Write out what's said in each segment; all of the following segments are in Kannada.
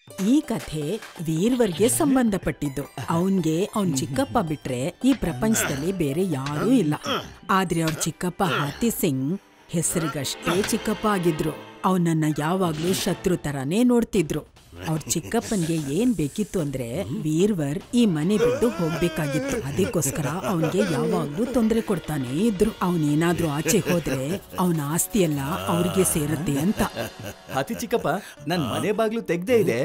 ಈ ಕಥೆ ವೀರ್ವರ್ಗೆ ಸಂಬಂಧಪಟ್ಟಿದ್ದು. ಅವನ್ಗೆ ಅವನ್ ಚಿಕ್ಕಪ್ಪ ಬಿಟ್ರೆ ಈ ಪ್ರಪಂಚದಲ್ಲಿ ಬೇರೆ ಯಾರೂ ಇಲ್ಲ. ಆದ್ರೆ ಅವ್ರ ಚಿಕ್ಕಪ್ಪ ಹಾತಿ ಸಿಂಗ್ ಹೆಸರಿಗಷ್ಟೇ ಚಿಕ್ಕಪ್ಪ ಆಗಿದ್ರು. ಅವನನ್ನ ಯಾವಾಗ್ಲೂ ಶತ್ರು ತರಾನೇ ನೋಡ್ತಿದ್ರು. ಅವ್ರ ಚಿಕ್ಕಪ್ಪನ್ಗೆ ಏನ್ ಬೇಕಿತ್ತು ಅಂದ್ರೆ ವೀರ್ವರ್ ಈ ಮನೆ ಬಿಟ್ಟು ಹೋಗ್ಬೇಕಾಗಿತ್ತು. ಅದಕ್ಕೋಸ್ಕರ ಅವನ್ಗೆ ಯಾವಾಗ್ಲೂ ತೊಂದರೆ ಕೊಡ್ತಾನೆ ಇದ್ರು. ಅವನೇನಾದ್ರೂ ಆಚೆ ಹೋದ್ರೆ ಅವನ ಆಸ್ತಿ ಎಲ್ಲ ಅವ್ರಿಗೆ ಸೇರುತ್ತೆ ಅಂತ. ಹಾತಿ ಚಿಕ್ಕಪ್ಪ, ನನ್ ಮನೆ ಬಾಗ್ಲು ತೆಗ್ದೇ ಇದೆ,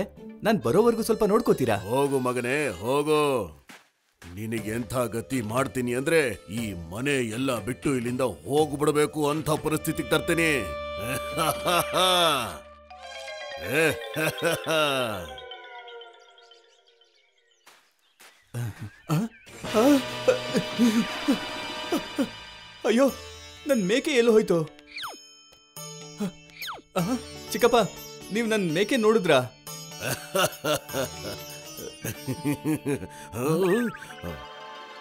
ನಾನ್ ಬರೋವರೆಗೂ ಸ್ವಲ್ಪ ನೋಡ್ಕೋತೀರಾ? ಹೋಗು ಮಗನೇ ಹೋಗು. ನಿನಗೆಂಥ ಗತಿ ಮಾಡ್ತೀನಿ ಅಂದ್ರೆ ಈ ಮನೆ ಎಲ್ಲ ಬಿಟ್ಟು ಇಲ್ಲಿಂದ ಹೋಗ್ಬಿಡ್ಬೇಕು ಅಂತ ಪರಿಸ್ಥಿತಿಗೆ ತರ್ತೀನಿ. ಅಯ್ಯೋ, ನನ್ ಮೇಕೆ ಎಲ್ಲೋ ಹೋಯ್ತು? ಚಿಕ್ಕಪ್ಪ, ನೀವ್ ನನ್ ಮೇಕೆ ನೋಡಿದ್ರಾ?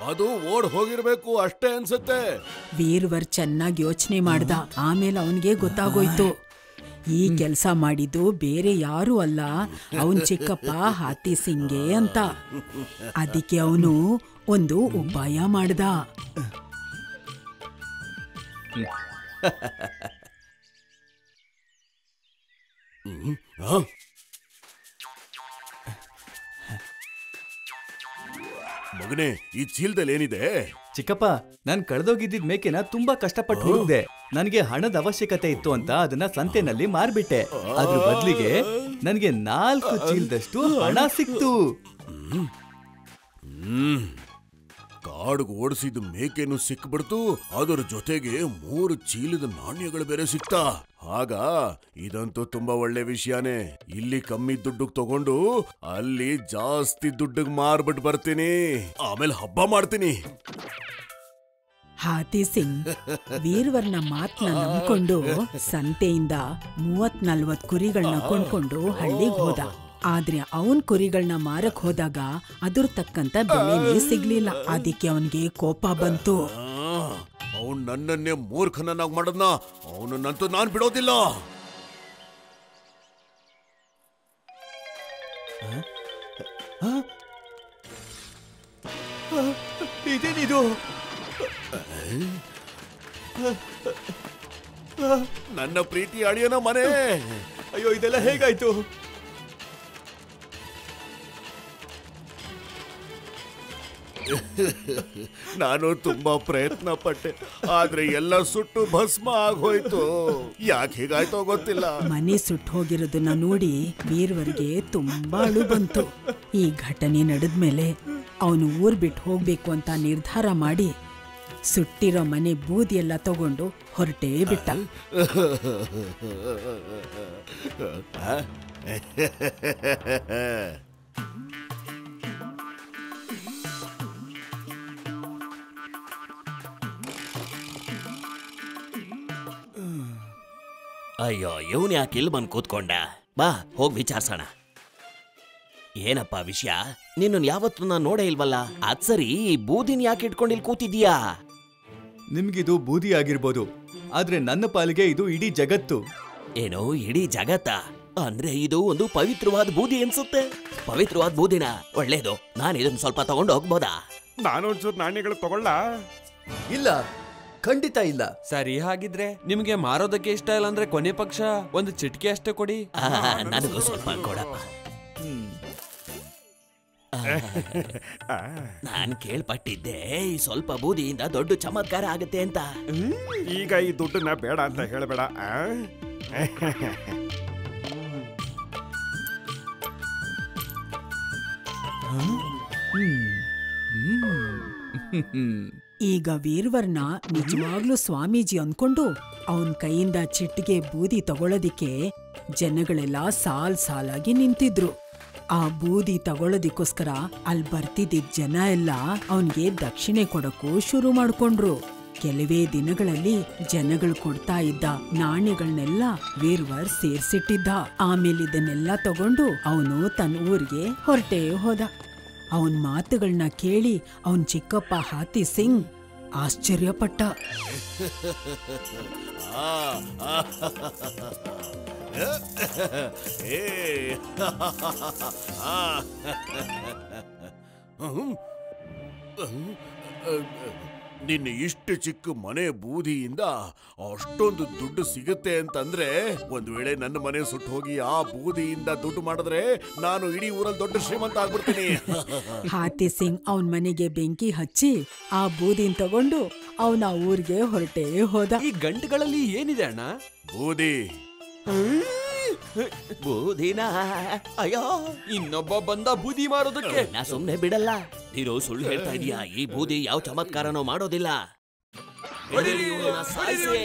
ಅದು ಓಡ್ ಹೋಗಿರ್ಬೇಕು ಅಷ್ಟೇ ಅನ್ಸುತ್ತೆ. ವೀರ್ವರ್ ಚೆನ್ನಾಗಿ ಯೋಚನೆ ಮಾಡ್ದ. ಆಮೇಲೆ ಅವನ್ಗೆ ಗೊತ್ತಾಗೋಯ್ತು, ಈ ಕೆಲ್ಸ ಮಾಡಿದ್ದು ಬೇರೆ ಯಾರೂ ಅಲ್ಲ, ಅವನ್ ಚಿಕ್ಕಪ್ಪ ಹಾತಿ ಸಿಂಗೆ ಅಂತ. ಅದಕ್ಕೆ ಅವನು ಒಂದು ಉಪಾಯ ಮಾಡ್ದ. ಮಗನೇ, ಈ ಚೀಲದಲ್ಲಿ ಏನಿದೆ? ಚಿಕ್ಕಪ್ಪ, ನಾನ್ ಕಳೆದೋಗಿದ್ದ ಮೇಕೆನ ತುಂಬಾ ಕಷ್ಟಪಟ್ಟು ಹುಡುಕ್ದೆ. ನನಗೆ ಹಣದ ಅವಶ್ಯಕತೆ ಇತ್ತು ಅಂತ ಅದನ್ನ ಸಂತೆನಲ್ಲಿ ಮಾರ್ಬಿಟ್ಟೆ. ಅದ್ರ ಬದ್ಲಿಗೆ ನನಗೆ 4 ಚೀಲದಷ್ಟು ಹಣ ಸಿಕ್ತು. ಕಾಡ್ಗೆ ಓಡಿಸಿದ ಮೇಕೆನು ಸಿಕ್ಬಿಡ್ತು, ಅದರ ಜೊತೆಗೆ 3 ಚೀಲದ ನಾಣ್ಯಗಳು ಬೇರೆ ಸಿಕ್ತಾ. ಆಗ ಇದಂತೂ ತುಂಬಾ ಒಳ್ಳೆ ವಿಷಯನೇ. ಇಲ್ಲಿ ಕಮ್ಮಿ ದುಡ್ಡಿಗೆ ತಗೊಂಡು ಅಲ್ಲಿ ಜಾಸ್ತಿ ದುಡ್ಡಿಗೆ ಮಾರ್ಬಿಟ್ಟು ಬರ್ತೀನಿ, ಆಮೇಲೆ ಹಬ್ಬ ಮಾಡ್ತೀನಿ. ಹಾತಿ ಸಿಂಗ್ ವೀರ್ವರ್ನ ಮಾತನ್ನ ನಂಬ್ಕೊಂಡು ಸಂತೆಯಿಂದ 30-40 ಕುರಿಗಳನ್ನ ಕೊಂಡ್ಕೊಂಡು ಹಳ್ಳಿಗೆ ಹೋದ. ಆದ್ರೆ ಅವನ್ ಕುರಿಗಳನ್ನ ಮಾರಕ್ ಹೋದಾಗ ಅದ್ರ ತಕ್ಕಂತ ಬೆಲೆನೇ ಸಿಗ್ಲಿಲ್ಲ. ಅದಕ್ಕೆ ಅವನ್ಗೆ ಕೋಪ ಬಂತು. ಅವನ್ ನನ್ನನ್ನೇ ಮೂರ್ಖನನ್ನಾಗಿ ಮಾಡದ್ನ, ಅವನನ್ನಂತೂ ನಾನ್ ಬಿಡೋದಿಲ್ಲ. ಇದೇನಿದು? ನನ್ನ ಪ್ರೀತಿ ಅಳಿಯನ ಮನೆ. ಅಯ್ಯೋ, ಇದೆಲ್ಲ ಹೇಗಾಯ್ತು? ನಾನು ತುಂಬಾ ಪ್ರಯತ್ನ ಪಟ್ಟೆ, ಆದ್ರೆ ಎಲ್ಲ ಸುಟ್ಟು ಭಸ್ಮ ಆಗೋಯ್ತು. ಯಾಕೆ ಹೀಗಾಯ್ತೋ ಗೊತ್ತಿಲ್ಲ. ಮನೆ ಸುಟ್ಟು ಹೋಗಿರೋದನ್ನ ನೋಡಿ ವೀರ್ವರ್ಗೆ ತುಂಬಾ ಅಳು ಬಂತು. ಈ ಘಟನೆ ನಡೆದ್ಮೇಲೆ ಅವನು ಊರ್ ಬಿಟ್ಟು ಹೋಗ್ಬೇಕು ಅಂತ ನಿರ್ಧಾರ ಮಾಡಿ ಸುಟ್ಟಿರೋ ಮನೆ ಬೂದಿ ಎಲ್ಲ ತಗೊಂಡು ಹೊರಟೇ ಬಿಟ್ಟ. ಅಯ್ಯೋ, ಇವನ್ ಯಾಕೆ ಇಲ್ಲಿ ಬಂದು ಕೂತ್ಕೊಂಡ? ಬಾ, ಹೋಗಿ ವಿಚಾರಿಸೋಣ. ಏನಪ್ಪ ವಿಷಯ? ನಿನ್ನ ಯಾವತ್ತೂ ನಾನು ನೋಡೇ ಇಲ್ವಲ್ಲ. ಅದ್ ಸರಿ, ಬೂದಿನ ಯಾಕೆ ಇಟ್ಕೊಂಡು ಇಲ್ಲಿ ಕೂತಿದ್ಯಾ? ನಿಮ್ಗಿದು ಬೂದಿ ಆಗಿರ್ಬೋದು, ಆದ್ರೆ ನನ್ನ ಪಾಲಿಗೆ ಇದು ಇಡೀ ಜಗತ್ತು. ಏನು, ಇಡೀ ಜಗತ್ತ? ಅಂದ್ರೆ ಇದು ಒಂದು ಪವಿತ್ರವಾದ ಬೂದಿ ಅನ್ಸುತ್ತೆ. ಪವಿತ್ರವಾದ ಬೂದಿನ? ಒಳ್ಳೇದು. ನಾನು ಇದನ್ನ ಸ್ವಲ್ಪ ತಗೊಂಡು ಹೋಗ್ಬೋದಾ? ನಾನೊಂಚೂರು ನಾಣ್ಯಗಳು ತಗೊಳ್ಳ? ಇಲ್ಲ, ಖಂಡಿತ ಇಲ್ಲ. ಸರಿ, ಹಾಗಿದ್ರೆ ನಿಮ್ಗೆ ಮಾರೋದಕ್ಕೆ ಇಷ್ಟ ಇಲ್ಲ ಅಂದ್ರೆ ಕೊನೆ ಪಕ್ಷ ಒಂದು ಚಿಟಿಕೆ ಅಷ್ಟೇ ಕೊಡಿ. ನನಗೂ ಸ್ವಲ್ಪ ಕೊಡಪ್ಪ. ನಾನ್ ಕೇಳ್ಪಟ್ಟಿದ್ದೆ ಈ ಸ್ವಲ್ಪ ಬೂದಿಯಿಂದ ದೊಡ್ಡ ಚಮತ್ಕಾರ ಆಗತ್ತೆ ಅಂತ. ಈಗ ಈ ದುಡ್ಡನ್ನ ಬೇಡ ಅಂತ ಹೇಳಬೇಡ. ಈಗ ವೀರ್ವರ್ನ ನಿಜವಾಗ್ಲೂ ಸ್ವಾಮೀಜಿ ಅಂದ್ಕೊಂಡು ಅವನ್ ಕೈಯಿಂದ ಚಿಟ್ಟಿಗೆ ಬೂದಿ ತಗೊಳ್ಳೋದಿಕ್ಕೆ ಜನಗಳೆಲ್ಲ ಸಾಲಾಗಿ ನಿಂತಿದ್ರು. ಆ ಬೂದಿ ತಗೊಳ್ಳೋದಿಕ್ಕೋಸ್ಕರ ಅಲ್ಲಿ ಬರ್ತಿದ್ದ ಜನ ಎಲ್ಲ ಅವನ್ಗೆ ದಕ್ಷಿಣೆ ಕೊಡಕ್ಕೂ ಶುರು ಮಾಡ್ಕೊಂಡ್ರು. ಕೆಲವೇ ದಿನಗಳಲ್ಲಿ ಜನಗಳು ಕೊಡ್ತಾ ಇದ್ದ ನಾಣ್ಯಗಳನ್ನೆಲ್ಲ ವೀರ್ವರ್ ಸೇರ್ಸಿಟ್ಟಿದ್ದ. ಆಮೇಲೆ ಇದನ್ನೆಲ್ಲ ತಗೊಂಡು ಅವನು ತನ್ನ ಊರಿಗೆ ಹೊರಟೇ ಹೋದ. ಅವನ್ ಮಾತುಗಳನ್ನ ಕೇಳಿ ಅವನ್ ಚಿಕ್ಕಪ್ಪ ಹಾತಿ ಸಿಂಗ್ ಆಶ್ಚರ್ಯಪಟ್ಟ. ಏ ನಿನ್ನ ಇಷ್ಟು ಚಿಕ್ಕ ಮನೆ ಬೂದಿಯಿಂದ ಅಷ್ಟೊಂದು ದುಡ್ಡು ಸಿಗುತ್ತೆ ಅಂತಂದ್ರೆ ಒಂದ್ ವೇಳೆ ನನ್ನ ಮನೆ ಸುಟ್ಟು ಹೋಗಿ ಆ ಬೂದಿಯಿಂದ ದುಡ್ಡು ಮಾಡಿದ್ರೆ ನಾನು ಇಡೀ ಊರಲ್ಲಿ ದೊಡ್ಡ ಶ್ರೀಮಂತ ಆಗ್ಬಿಡ್ತೀನಿ. ಹಾತಿ ಸಿಂಗ್ ಅವನ್ ಮನೆಗೆ ಬೆಂಕಿ ಹಚ್ಚಿ ಆ ಬೂದಿನ್ ತಗೊಂಡು ಅವನ ಊರಿಗೆ ಹೊರಟೇ ಹೋದ. ಈ ಗಂಟುಗಳಲ್ಲಿ ಏನಿದೆ ಅಣ್ಣ? ಬೂದಿ. ಬೂದಿನ ಅಯ್ಯೋ, ಇನ್ನೊಬ್ಬ ಬಂದ ಬೂದಿ ಮಾರೋದಕ್ಕೆ. ನಾ ಸುಮ್ನೆ ಬಿಡಲ್ಲ. ನೀನು ಸುಳ್ಳು ಹೇಳ್ತಾ ಇದೀಯಾ. ಈ ಬೂದಿ ಯಾವ ಚಮತ್ಕಾರನೂ ಮಾಡೋದಿಲ್ಲ. ಹೊಡಿರಿ, ಇವ್ನನ್ನ ಸಾಯ್ಸಿ.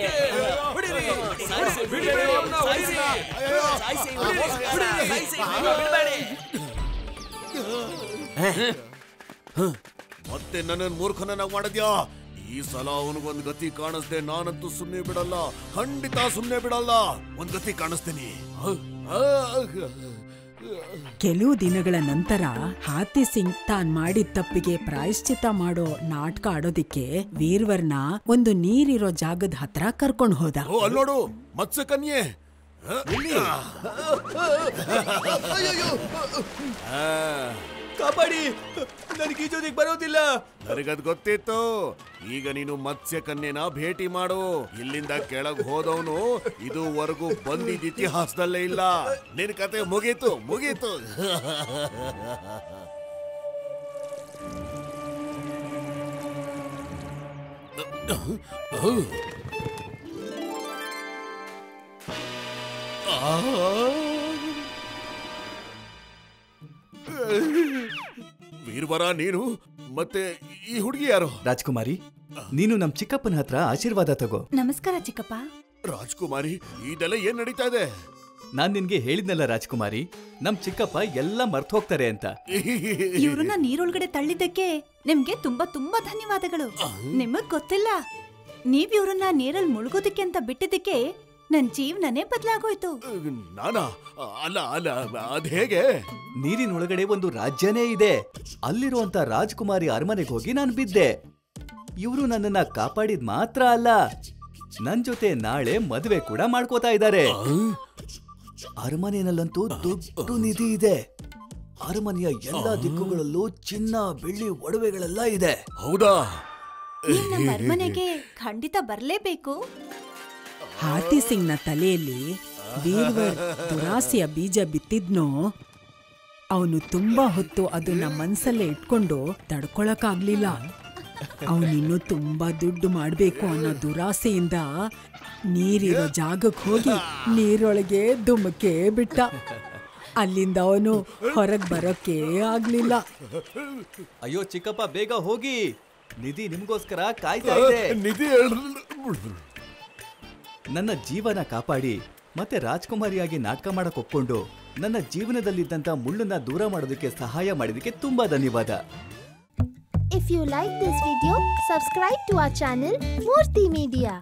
ಹೊಡಿರಿ, ಸಾಯ್ಸಿ, ಬಿಡ್ಬೇಡಿ ಅವ್ನ, ಸಾಯ್ಸಿ. ಸಾಯ್ಸಿ, ಇವ್ನನ್ನ ಸಾಯ್ಸಿ, ಬಿಡ್ಬೇಡಿ. ಮತ್ತೆ ನನ್ನನ್ನು ಮೂರ್ಖನನ್ನಾಗಿ ಮಾಡಿದ್ಯಾ? ಈ ಸಲ ಅವನಿಗೊಂದು ಗತಿ ಕಾಣಿಸ್ದೆ ನಾನಂತೂ ಸುಮ್ಮನೆ ಬಿಡಲ್ಲ, ಖಂಡಿತ ಸುಮ್ಮನೆ ಬಿಡಲ್ಲ. ಒಂದ್ ಗತಿ ಕಾಣಿಸ್ತೀನಿ. ಕೆಲವು ದಿನಗಳ ನಂತರ ಹಾತಿ ಸಿಂಗ್ ತಾನ್ ಮಾಡಿದ ತಪ್ಪಿಗೆ ಪ್ರಾಯಶ್ಚಿತ್ತ ಮಾಡೋ ನಾಟಕ ಆಡೋದಿಕ್ಕೆ ವೀರ್ವರ್ನ ಒಂದು ನೀರಿರೋ ಜಾಗದ ಹತ್ರ ಕರ್ಕೊಂಡ್ ಹೋದ. ಅಲ್ಲೋಡು, ಮತ್ಸ್ಯ ಕನ್ಯೆ. ಕಾಪಾಡಿ, ನನಗೆ ಈಜೋದಿಕ್ ಬರೋದಿಲ್ಲ. ನನಗದ್ ಗೊತ್ತಿತ್ತು. ಈಗ ನೀನು ಮತ್ಸ್ಯ ಕನ್ಯೆನ ಭೇಟಿ ಮಾಡು. ಇಲ್ಲಿಂದ ಕೆಳಗ್ ಹೋದವನು ಇದುವರೆಗೂ ಬಂದಿದ್ದ ಇತಿಹಾಸದಲ್ಲೇ ಇಲ್ಲ. ನಿನ್ ಕತೆ ಮುಗೀತು, ಮುಗೀತು. ವೀರ್ವರ, ನೀನು ಮತ್ತೆ ಈ ಹುಡುಗಿ ಯಾರು? ರಾಜ್ಕುಮಾರಿ, ನೀನು ನಮ್ ಚಿಕ್ಕಪ್ಪನ ಹತ್ರ ಆಶೀರ್ವಾದ ತಗೋ. ನಮಸ್ಕಾರ ಚಿಕ್ಕಪ್ಪ. ರಾಜ್ಕುಮಾರಿ, ಇದೆಲ್ಲ ಏನ್ ನಡೀತಾ ಇದೆ? ನಾನ್ ನಿನ್ಗೆ ಹೇಳಿದ್ನಲ್ಲ ರಾಜ್ಕುಮಾರಿ, ನಮ್ ಚಿಕ್ಕಪ್ಪ ಎಲ್ಲ ಮರ್ತ್ ಹೋಗ್ತಾರೆ ಅಂತ. ಇವ್ರನ್ನ ನೀರೊಳಗಡೆ ತಳ್ಳಿದ್ದಕ್ಕೆ ನಿಮ್ಗೆ ತುಂಬಾ ತುಂಬಾ ಧನ್ಯವಾದಗಳು. ನಿಮಗ್ ಗೊತ್ತಿಲ್ಲ, ನೀವ್ ಇವ್ರನ್ನ ನೀರಲ್ಲಿ ಮುಳುಗೋದಕ್ಕೆ ಅಂತ ಬಿಟ್ಟಿದ್ದಕ್ಕೆ ನನ್ ಜೀವನನೇ ಬದಲಾಗೋಯ್ತು. ನಾನಾ? ಅಲ್ಲ ಅಲ್ಲ, ಅದ್ ಹೇಗೆ? ನೀರಿನೊಳಗಡೆ ಒಂದು ರಾಜ್ಯನೇ ಇದೆ. ಅಲ್ಲಿರುವಂತ ರಾಜ್ಕುಮಾರಿ ಅರಮನೆಗೆ ಹೋಗಿ ನಾನು ಬಿದ್ದೆ. ಇವರು ನನ್ನನ್ನ ಕಾಪಾಡಿದ್ ಮಾತ್ರ ಅಲ್ಲ, ನನ್ ಜೊತೆ ನಾಳೆ ಮದುವೆ ಕೂಡ ಮಾಡ್ಕೋತಾ ಇದ್ದಾರೆ. ಅರಮನೆಯಲ್ಲಂತೂ ದೊಡ್ಡ ನಿಧಿ ಇದೆ. ಅರಮನೆಯ ಎಲ್ಲಾ ದಿಕ್ಕುಗಳಲ್ಲೂ ಚಿನ್ನ ಬೆಳ್ಳಿ ಒಡವೆಗಳೆಲ್ಲ ಇದೆ. ಹೌದಾ? ನೀವ್ ನಮ್ಮ ಅರಮನೆಗೆ ಖಂಡಿತ ಬರ್ಲೇಬೇಕು. ಹಾತಿ ಸಿಂಗ್ನ ತಲೆಯಲ್ಲಿ ವೀರ್ವರ್ ದುರಾಸೆಯ ಬೀಜ ಬಿತ್ತಿದ್ನೋ ಅವನು ತುಂಬಾ ಹೊತ್ತು ಅದನ್ನ ಮನ್ಸಲ್ಲೇ ಇಟ್ಕೊಂಡು ತಡ್ಕೊಳಕ್ಕಾಗ್ಲಿಲ್ಲ. ಅವನಿನ್ನು ತುಂಬಾ ದುಡ್ಡು ಮಾಡ್ಬೇಕು ಅನ್ನೋ ದುರಾಸೆಯಿಂದ ನೀರಿರೋ ಜಾಗಕ್ಕೆ ಹೋಗಿ ನೀರೊಳಗೆ ಧುಮುಕೆ ಬಿಟ್ಟ. ಅಲ್ಲಿಂದ ಅವನು ಹೊರಗ್ ಬರೋಕೆ ಆಗ್ಲಿಲ್ಲ. ಅಯ್ಯೋ ಚಿಕ್ಕಪ್ಪ, ಬೇಗ ಹೋಗಿ, ನಿಧಿ ನಿಮ್ಗೋಸ್ಕರ ಕಾಯ್ತಾ ಇದೆ. ನಿಧಿ ನನ್ನ ಜೀವನ ಕಾಪಾಡಿ ಮತ್ತೆ ರಾಜ್ಕುಮಾರಿಯಾಗಿ ನಾಟಕ ಮಾಡಕ್ ಒಪ್ಕೊಂಡು ನನ್ನ ಜೀವನದಲ್ಲಿದ್ದಂತ ಮುಳ್ಳನ್ನ ದೂರ ಮಾಡೋದಕ್ಕೆ ಸಹಾಯ ಮಾಡಿದಕ್ಕೆ ತುಂಬಾ ಧನ್ಯವಾದ. If you like this video, subscribe to our channel Murthy Media.